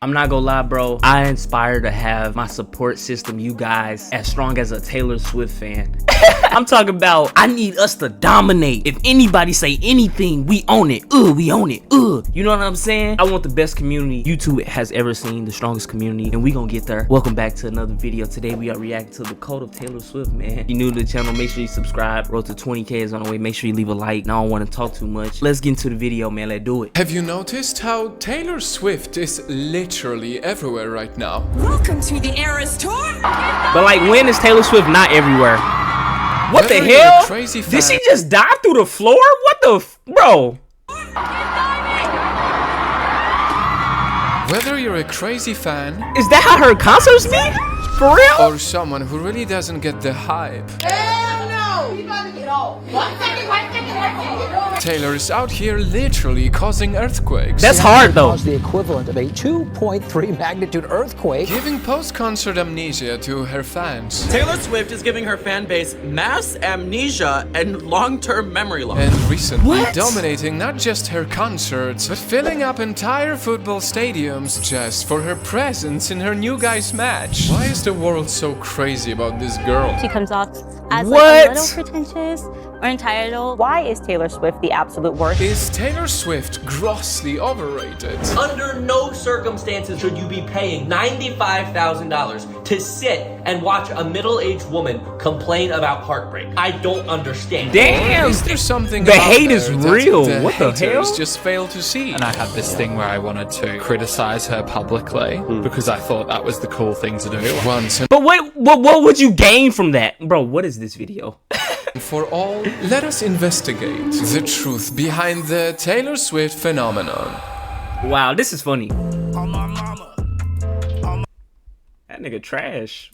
I'm not gonna lie, bro. I aspire to have my support system, you guys, as strong as a Taylor Swift fan. I'm talking about, I need us to dominate. If anybody say anything, we own it. We own it. You know what I'm saying? I want the best community YouTube has ever seen, the strongest community, and we gonna get there. Welcome back to another video. Today we are reacting to the code of Taylor Swift, man. If you're new to the channel, make sure you subscribe. Road to 20K is on the way. Make sure you leave a like. And I don't want to talk too much. Let's get into the video, man. Let's do it. Have you noticed how Taylor Swift is literally everywhere right now? Welcome to the Eras Tour. But like, when is Taylor Swift not everywhere? What the hell? Did she just dive through the floor? What the bro? Whether you're a crazy fan, is that how her concerts be? For real? Or someone who really doesn't get the hype. Hell no! You gotta get off. Taylor is out here literally causing earthquakes. That's hard though. The equivalent of a 2.3 magnitude earthquake. Giving post-concert amnesia to her fans. Taylor Swift is giving her fan base mass amnesia and long-term memory loss. And recently dominating not just her concerts, but filling up entire football stadiums just for her presence in her New Guys match. Why is the world so crazy about this girl? She comes off as like a little pretentious or entitled. Why is Taylor Swift the absolute worst? Is Taylor Swift grossly overrated? Under no circumstances should you be paying $95,000 to sit and watch a middle-aged woman complain about heartbreak. I don't understand. Damn! Is there something the hate is real. The what the haters hell? just fail to see? And I had this thing where I wanted to criticize her publicly because I thought that was the cool thing to do. But what would you gain from that? Bro, what is this video? For all, let us investigate the truth behind the Taylor Swift phenomenon. Wow, this is funny. That nigga trash.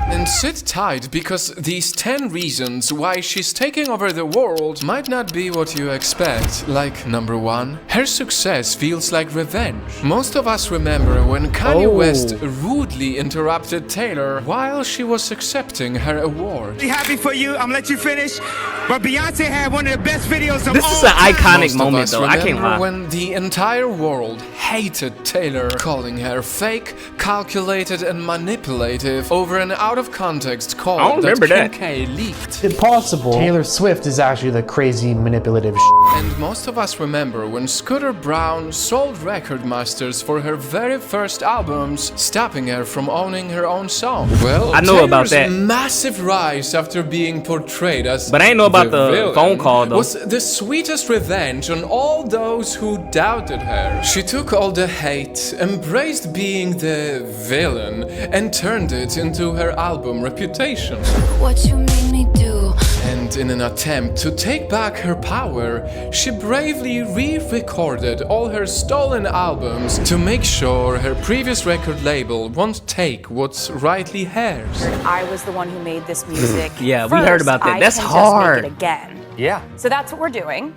And sit tight, because these 10 reasons why she's taking over the world might not be what you expect. Like, number 1, her success feels like revenge. Most of us remember when Kanye West rudely interrupted Taylor while she was accepting her award. Happy for you, I'm gonna let you finish. But Beyonce had one of the best videos of this is an iconic moment though, I can't lie. When the entire world hated Taylor, calling her fake, calculated and manipulative over an out-of-context call I don't remember that. K leaked. Impossible. Taylor Swift is actually the crazy manipulative And most of us remember when Scooter Braun sold record masters for her very first albums, stopping her from owning her own song. Well, I know about that. Massive rise after being portrayed as but I ain't know about the phone call though. Was the sweetest revenge on all those who doubted her. She took all the hate, embraced being the villain, and turned it into her album Reputation. What you made me do. And in an attempt to take back her power, she bravely re-recorded all her stolen albums to make sure her previous record label won't take what's rightly hers. I was the one who made this music. Yeah, we heard about that. That's I can hard. Just make it again. Yeah. So that's what we're doing.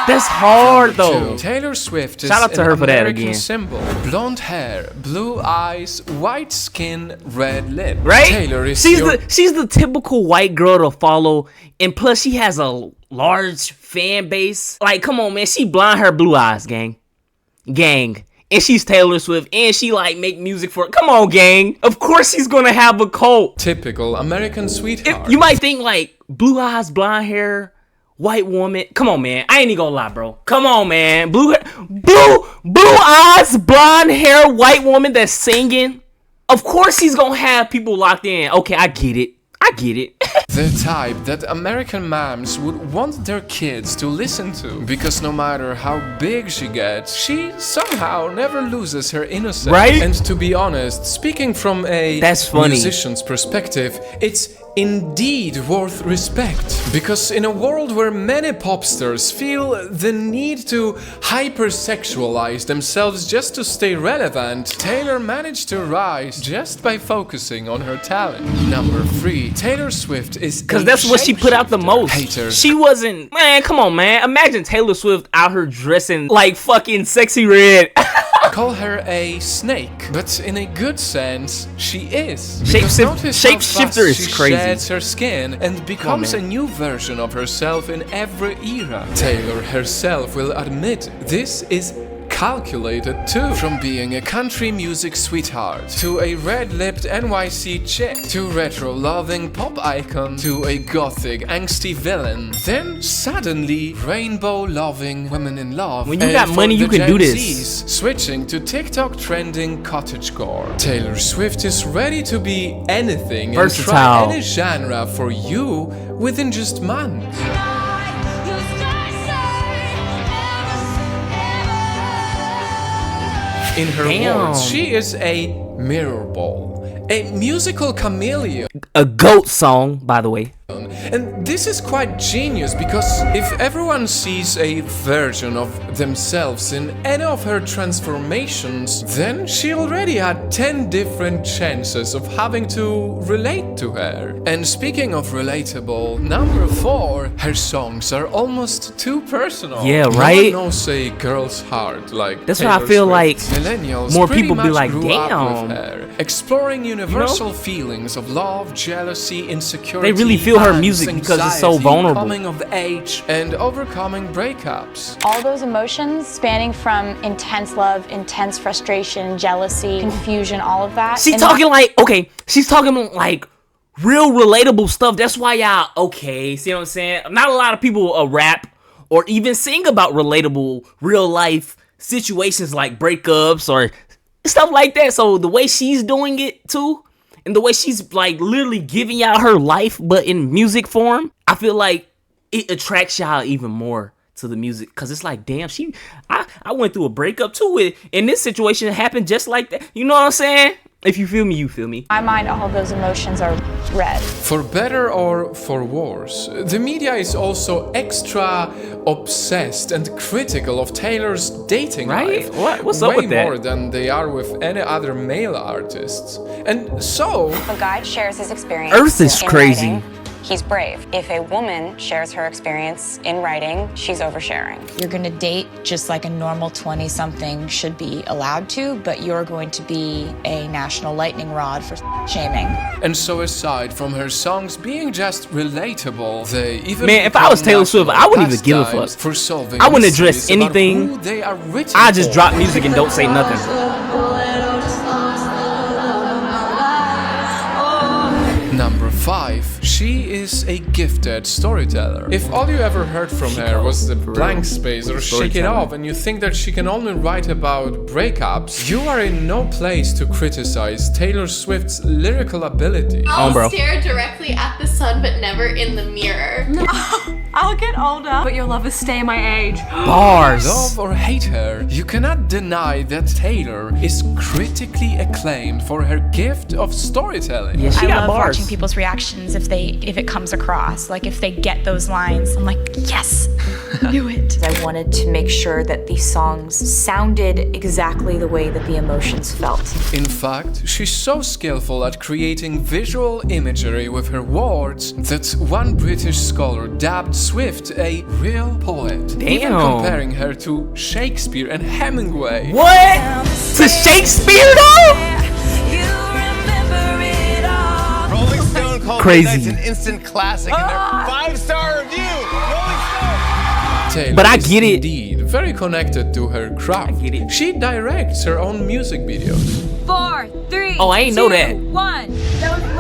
That's hard though. Taylor Swift is shout out to her for that American again. symbol. Blonde hair, blue eyes, white skin, red lips. Right? Taylor is she's the typical white girl to follow, and plus she has a large fan base. Like, come on, man, she blonde hair, blue eyes, gang. And she's Taylor Swift, and she like make music for. Come on, gang. Of course she's gonna have a cult. Typical American sweetheart. You might think like blue eyes, blonde hair, white woman. Come on, man. I ain't even gonna lie, bro. Come on, man. Blue eyes, blonde hair, white woman that's singing. Of course he's gonna have people locked in. Okay, I get it. The type that American moms would want their kids to listen to, because no matter how big she gets, she somehow never loses her innocence. Right? And to be honest, speaking from a musician's perspective, it's indeed worth respect. Because in a world where many pop stars feel the need to hypersexualize themselves just to stay relevant, Taylor managed to rise just by focusing on her talent. Number 3, Taylor Swift is because that's what she put out the most. Haters. She wasn't, man, come on, man. Imagine Taylor Swift out here dressing like fucking Sexy Red. Call her a snake, but in a good sense, she is. Shapeshifter is crazy. She sheds her skin and becomes a new version of herself in every era. Taylor herself will admit this is calculated too. From being a country music sweetheart, to a red-lipped NYC chick, to retro-loving pop icon, to a gothic angsty villain. Then suddenly, rainbow-loving women in love. When you got money, you can do this. Z's, switching to TikTok trending cottagecore. Taylor Swift is ready to be anything Versatile. and try any genre for you within just months. In her words, she is a mirror ball, a musical chameleon. A GOAT song, by the way. And this is quite genius, because if everyone sees a version of themselves in any of her transformations, then she already had 10 different chances of having to relate to her. And speaking of relatable, number 4, her songs are almost too personal. Yeah, right? No one knows a girl's heart like that's Taylor why I feel Swift. like Millennials more pretty people be much like, grew up damn. with her, exploring universal feelings of love, jealousy, insecurity. They really feel her music because it's so vulnerable. Coming of age and overcoming breakups. All those emotions spanning from intense love, intense frustration, jealousy, confusion, all of that. She's talking like, okay, she's talking like real relatable stuff. That's why y'all, okay, see what I'm saying? Not a lot of people rap or even sing about relatable real life situations like breakups or stuff like that. So the way she's doing it too, and the way she's like literally giving y'all her life, but in music form, I feel like it attracts y'all even more to the music. Cause it's like, damn, I went through a breakup too. In this situation, it happened just like that. You know what I'm saying? If you feel me, you feel me. In my mind, all of those emotions are red. For better or for worse, the media is also extra obsessed and critical of Taylor's dating life. What's up with that? Way more than they are with any other male artists. And so, if a guy shares his experience Earth is in crazy. writing, he's brave. If a woman shares her experience in writing, she's oversharing. You're gonna date just like a normal 20-something should be allowed to, but you're going to be a national lightning rod for shaming. And so aside from her songs being just relatable, they even if I was Taylor Swift, I wouldn't even give a fuck. For solving I wouldn't address anything. I just drop music and don't say nothing. Number 5. She is a gifted storyteller. If all you ever heard from her was the blank space or shake it off, and you think that she can only write about breakups, you are in no place to criticize Taylor Swift's lyrical ability. I'll stare directly at the sun, but never in the mirror. I'll get older, but you'll love to stay my age. Bars. Love or hate her, you cannot deny that Taylor is critically acclaimed for her gift of storytelling. Yeah, she I got love bars. watching people's reactions if it comes across, like if they get those lines. I'm like, yes, knew it. I wanted to make sure that these songs sounded exactly the way that the emotions felt. In fact, she's so skillful at creating visual imagery with her words that one British scholar dubbed Swift a real poet. Damn. Even comparing her to Shakespeare and Hemingway. What? To Shakespeare though? Crazy. That's an instant classic, and their 5-star review. Rolling Stone. Taylor But I is get it. Indeed, very connected to her craft. I get it. She directs her own music videos. 4, 3, Oh, I ain't know that. 1. That was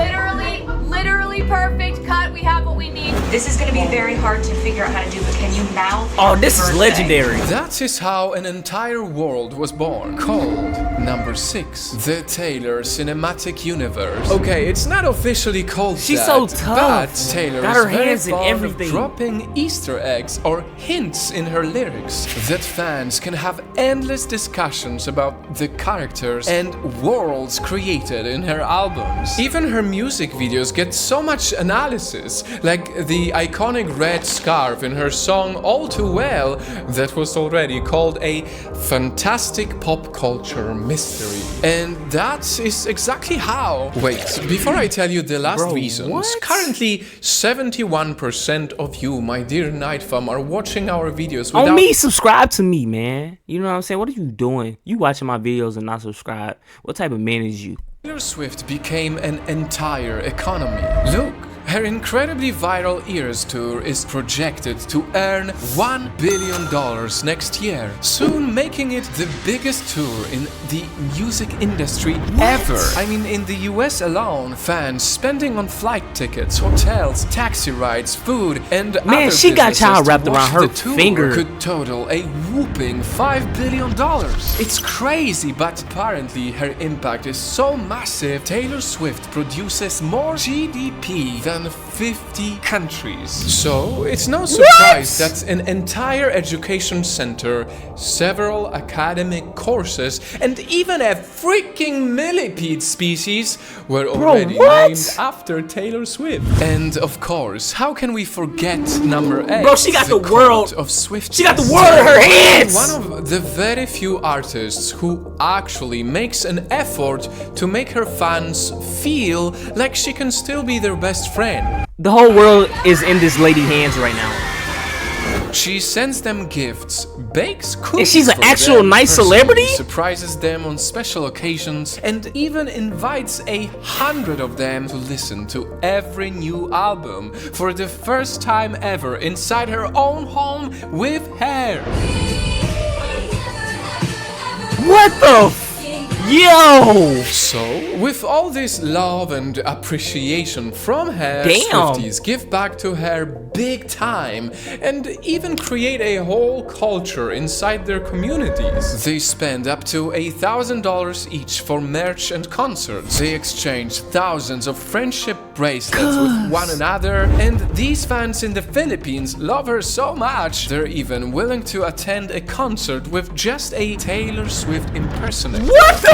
literally perfect. Cut. We have what we need. This is going to be very hard to figure out how to do, but can you mouth? Oh, this is legendary. That is how an entire world was born, called number 6, the Taylor Cinematic Universe. Okay, it's not officially called She's that, so tough. but Taylor Got is her very hands in fond everything. of dropping Easter eggs or hints in her lyrics that fans can have endless discussions about the characters and worlds created in her albums. Even her music videos get so much analysis, like the iconic red scarf in her song All Too Well that was already called a fantastic pop culture mystery. And that is exactly how... Wait, before I tell you the last reasons, what? currently 71% of you, my dear Night Fam, are watching our videos without... On me, subscribe to me, man. You know what I'm saying? What are you doing? You watching my videos and not subscribe? What type of man is you? Taylor Swift became an entire economy. Look, Her incredibly viral Ears tour is projected to earn $1 billion next year, soon making it the biggest tour in the music industry ever. I mean, in the US alone, fans spending on flight tickets, hotels, taxi rides, food, and man, other she got child wrapped around her finger. Could total a whooping $5 billion. It's crazy, but apparently her impact is so massive, Taylor Swift produces more GDP than 50 countries. So it's no surprise that an entire education center, several academic courses, and even a freaking millipede species were already named after Taylor Swift. And of course, how can we forget number 8? Bro, she got the world of Swift. She got the world in her hands. One of the very few artists who actually makes an effort to make her fans feel like she can still be their best friend. The whole world is in this lady's hands right now. She sends them gifts, bakes cookies and she's an for actual them, nice celebrity? Surprises them on special occasions, and even invites 100 of them to listen to every new album for the first time ever inside her own home with her. What the Yo! So, with all this love and appreciation from her, Swifties give back to her big time and even create a whole culture inside their communities. They spend up to $1,000 each for merch and concerts. They exchange thousands of friendship bracelets with one another, and these fans in the Philippines love her so much, they're even willing to attend a concert with just a Taylor Swift impersonator. What the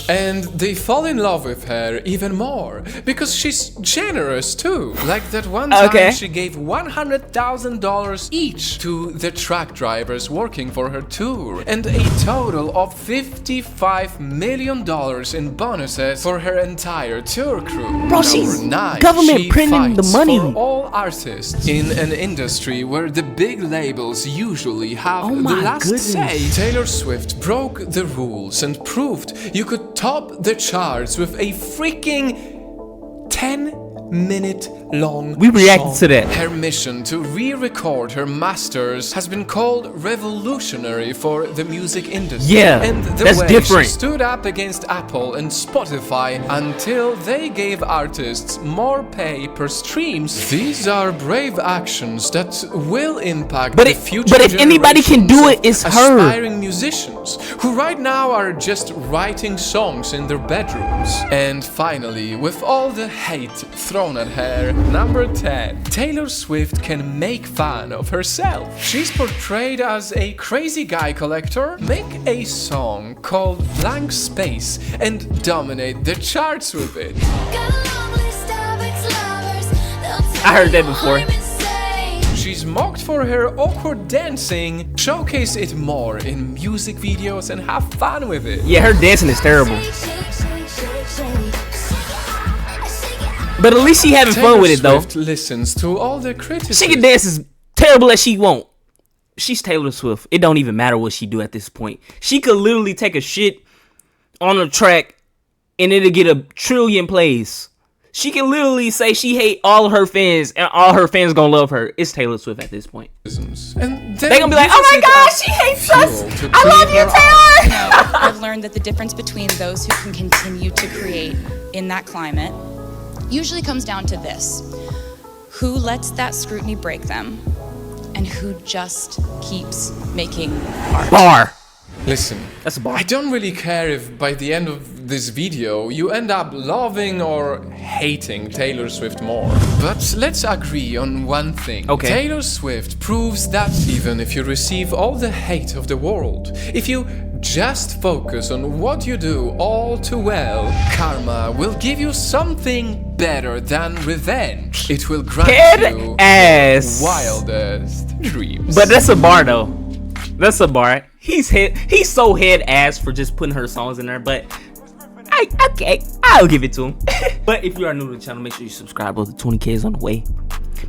And they fall in love with her even more, because she's generous too. Like that one time she gave $100,000 each to the truck drivers working for her tour, and a total of $55 million in bonuses for her entire tour crew. Bro, she's government printing the money. For all artists in an industry where the big labels usually have the last say. Taylor Swift broke the rules and proved you could top the charts with a freaking 10-minute long We reacted song. to that. Her mission to re-record her masters has been called revolutionary for the music industry. Yeah, and the that's way different. She stood up against Apple and Spotify until they gave artists more pay per streams. These are brave actions that will impact the future. But if anybody can do it, it's her. Aspiring musicians who right now are just writing songs in their bedrooms. And finally, with all the hate thrown at her, number 10. Taylor Swift can make fun of herself. She's portrayed as a crazy guy collector. Make a song called Blank Space and dominate the charts with it. I heard that before. She's mocked for her awkward dancing. Showcase it more in music videos and have fun with it. Yeah, her dancing is terrible. But at least she having fun with it though. Swift listens to all the criticism. She can dance as terrible as she won't. She's Taylor Swift. It don't even matter what she do at this point. She could literally take a shit on a track and it'll get 1 trillion plays. She can literally say she hate all of her fans and all her fans gonna love her. It's Taylor Swift at this point. And they gonna be like, oh my gosh, she hates us. I love you, Taylor. I've learned that the difference between those who can continue to create in that climate usually comes down to this: who lets that scrutiny break them and who just keeps making art. Bar. Listen, that's a bar. I don't really care if by the end of this video you end up loving or hating Taylor Swift more. But let's agree on one thing. Okay. Taylor Swift proves that even if you receive all the hate of the world, if you just focus on what you do all too well, karma will give you something better than revenge. It will grant you ass wildest dreams. But that's a bar though. That's a bar. He's so head ass for just putting her songs in there, but I'll give it to him. But if you are new to the channel, make sure you subscribe. Bro, the 20K is on the way.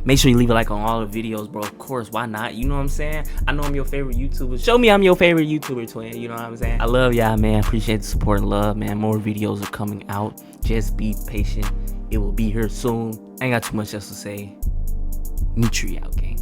Make sure you leave a like on all the videos, bro. Of course, why not? You know what I'm saying? I know I'm your favorite YouTuber. Show me I'm your favorite YouTuber, twin. You know what I'm saying? I love y'all, man. Appreciate the support and love, man. More videos are coming out. Just be patient. It will be here soon. I ain't got too much else to say. Metri out, gang.